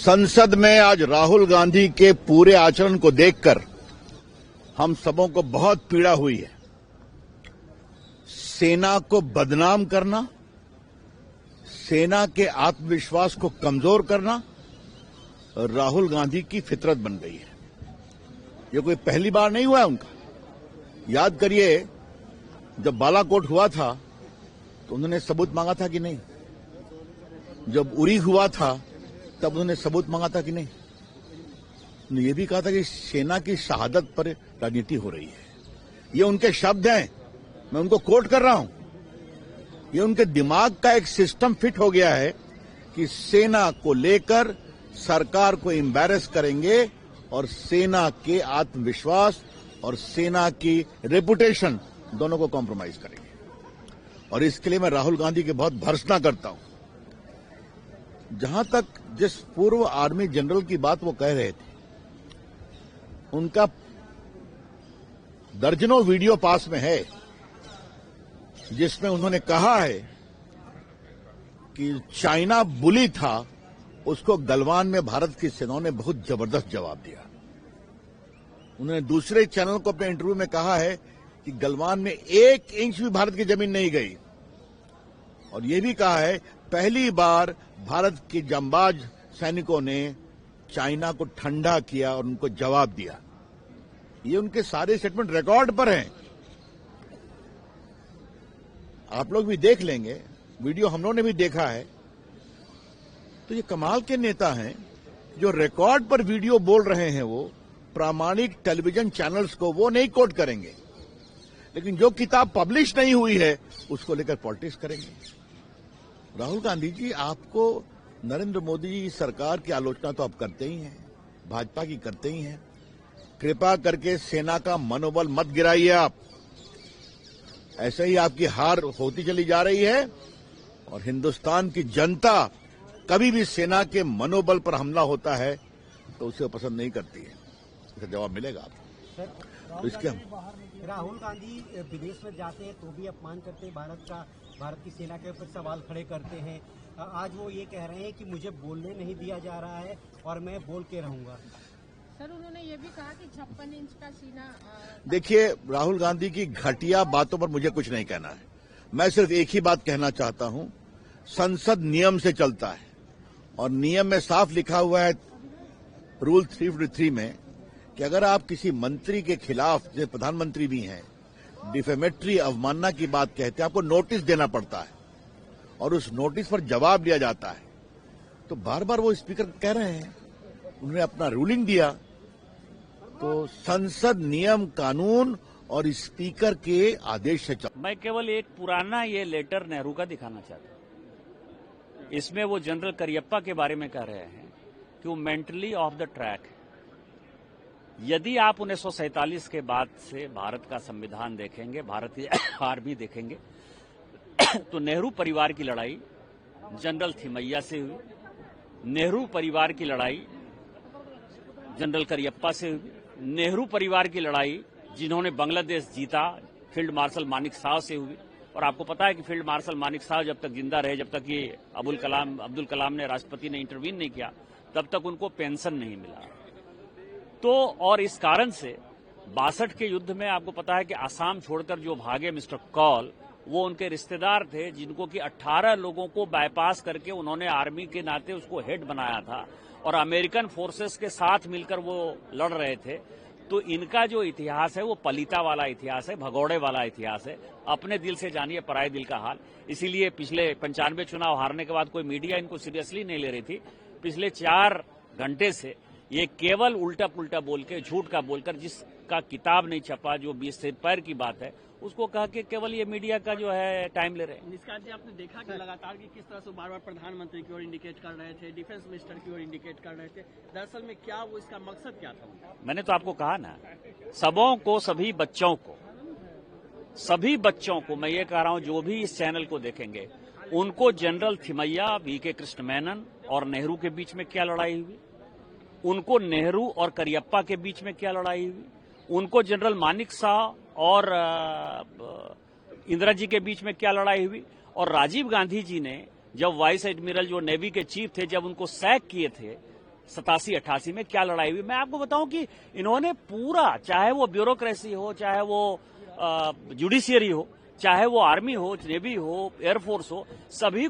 संसद में आज राहुल गांधी के पूरे आचरण को देखकर हम सबों को बहुत पीड़ा हुई है। सेना को बदनाम करना, सेना के आत्मविश्वास को कमजोर करना राहुल गांधी की फितरत बन गई है। ये कोई पहली बार नहीं हुआ है उनका। याद करिए, जब बालाकोट हुआ था तो उन्होंने सबूत मांगा था कि नहीं? जब उरी हुआ था तब उन्होंने सबूत मांगा था कि नहीं? उन्होंने ये भी कहा था कि सेना की शहादत पर राजनीति हो रही है। ये उनके शब्द हैं, मैं उनको कोट कर रहा हूं। ये उनके दिमाग का एक सिस्टम फिट हो गया है कि सेना को लेकर सरकार को एम्बैरेस करेंगे और सेना के आत्मविश्वास और सेना की रेपुटेशन दोनों को कॉम्प्रोमाइज करेंगे। और इसके लिए मैं राहुल गांधी की बहुत भर्त्सना करता हूं। जहां तक जिस पूर्व आर्मी जनरल की बात वो कह रहे थे, उनका दर्जनों वीडियो पास में है जिसमें उन्होंने कहा है कि चाइना बुली था, उसको गलवान में भारत की सेनाओं ने बहुत जबरदस्त जवाब दिया। उन्होंने दूसरे चैनल को अपने इंटरव्यू में कहा है कि गलवान में 1 इंच भी भारत की जमीन नहीं गई। और यह भी कहा है पहली बार भारत के जांबाज सैनिकों ने चाइना को ठंडा किया और उनको जवाब दिया। ये उनके सारे स्टेटमेंट रिकॉर्ड पर हैं, आप लोग भी देख लेंगे, वीडियो हम लोगों ने भी देखा है। तो ये कमाल के नेता हैं जो रिकॉर्ड पर वीडियो बोल रहे हैं। वो प्रामाणिक टेलीविजन चैनल्स को वो नहीं कोट करेंगे, लेकिन जो किताब पब्लिश नहीं हुई है उसको लेकर पॉलिटिक्स करेंगे। राहुल गांधी जी, आपको नरेंद्र मोदी जी सरकार की आलोचना तो आप करते ही हैं, भाजपा की करते ही हैं। कृपा करके सेना का मनोबल मत गिराइए आप। ऐसे ही आपकी हार होती चली जा रही है और हिंदुस्तान की जनता कभी भी सेना के मनोबल पर हमला होता है तो उसे पसंद नहीं करती है। इसका जवाब मिलेगा आपको। तो इसके राहुल गांधी विदेश में जाते हैं तो भी अपमान करते हैं भारत की सेना के ऊपर सवाल खड़े करते हैं। आज वो ये कह रहे हैं कि मुझे बोलने नहीं दिया जा रहा है और मैं बोल के रहूंगा। सर, उन्होंने ये भी कहा कि 56 इंच का सीना। देखिए, राहुल गांधी की घटिया बातों पर मुझे कुछ नहीं कहना है। मैं सिर्फ एक ही बात कहना चाहता हूं, संसद नियम से चलता है और नियम में साफ लिखा हुआ है रूल 353 में कि अगर आप किसी मंत्री के खिलाफ, जैसे प्रधानमंत्री भी हैं, डिफेमेटरी अवमानना की बात कहते हैं, आपको नोटिस देना पड़ता है और उस नोटिस पर जवाब दिया जाता है। तो बार बार वो स्पीकर कह रहे हैं, उन्होंने अपना रूलिंग दिया। तो संसद नियम, कानून और स्पीकर के आदेश से चलता। मैं केवल एक पुराना ये लेटर नेहरू का दिखाना चाहता हूं। इसमें वो जनरल करियप्पा के बारे में कह रहे हैं कि वो मेंटली ऑफ द ट्रैक है। यदि आप 1947 के बाद से भारत का संविधान देखेंगे, भारतीय आर्मी देखेंगे, तो नेहरू परिवार की लड़ाई जनरल थिमैया से हुई, नेहरू परिवार की लड़ाई जनरल करियप्पा से हुई, नेहरू परिवार की लड़ाई जिन्होंने बांग्लादेश जीता फील्ड मार्शल मानिक साह से हुई। और आपको पता है कि फील्ड मार्शल मानिक साह जब तक जिंदा रहे, जब तक ये अब्दुल कलाम ने, राष्ट्रपति ने इंटरवीन नहीं किया, तब तक उनको पेंशन नहीं मिला। तो और इस कारण से 62 के युद्ध में आपको पता है कि आसाम छोड़कर जो भागे मिस्टर कौल, वो उनके रिश्तेदार थे जिनको कि 18 लोगों को बाईपास करके उन्होंने आर्मी के नाते उसको हेड बनाया था और अमेरिकन फोर्सेस के साथ मिलकर वो लड़ रहे थे। तो इनका जो इतिहास है वो पलीता वाला इतिहास है, भगौड़े वाला इतिहास है। अपने दिल से जानिए पराये दिल का हाल। इसीलिए पिछले 95 चुनाव हारने के बाद कोई मीडिया इनको सीरियसली नहीं ले रही थी। पिछले 4 घंटे से ये केवल उल्टा पुल्टा बोल के, झूठ का बोलकर, जिसका किताब नहीं छपा, जो 20 से पैर की बात है, उसको कहा कि केवल ये मीडिया का जो है टाइम ले रहे हैं। निष्कांत जी, आपने देखा कि लगातार कि किस तरह से बार बार प्रधानमंत्री की ओर इंडिकेट कर रहे थे, डिफेंस मिनिस्टर की ओर इंडिकेट कर रहे थे। दरअसल में क्या वो इसका मकसद क्या था? मैंने तो आपको कहा ना, सबों को, सभी बच्चों को मैं ये कह रहा हूं, जो भी इस चैनल को देखेंगे उनको जनरल थिमैया, वीके कृष्ण मेनन और नेहरू के बीच में क्या लड़ाई हुई, उनको नेहरू और करियप्पा के बीच में क्या लड़ाई हुई, उनको जनरल मानिक साह और इंदिरा जी के बीच में क्या लड़ाई हुई, और राजीव गांधी जी ने जब वाइस एडमिरल जो नेवी के चीफ थे, जब उनको सैक किए थे 87-88 में क्या लड़ाई हुई। मैं आपको बताऊं कि इन्होंने पूरा, चाहे वो ब्यूरोक्रेसी हो, चाहे वो जुडिशियरी हो, चाहे वो आर्मी हो, नेवी हो, एयरफोर्स हो, सभी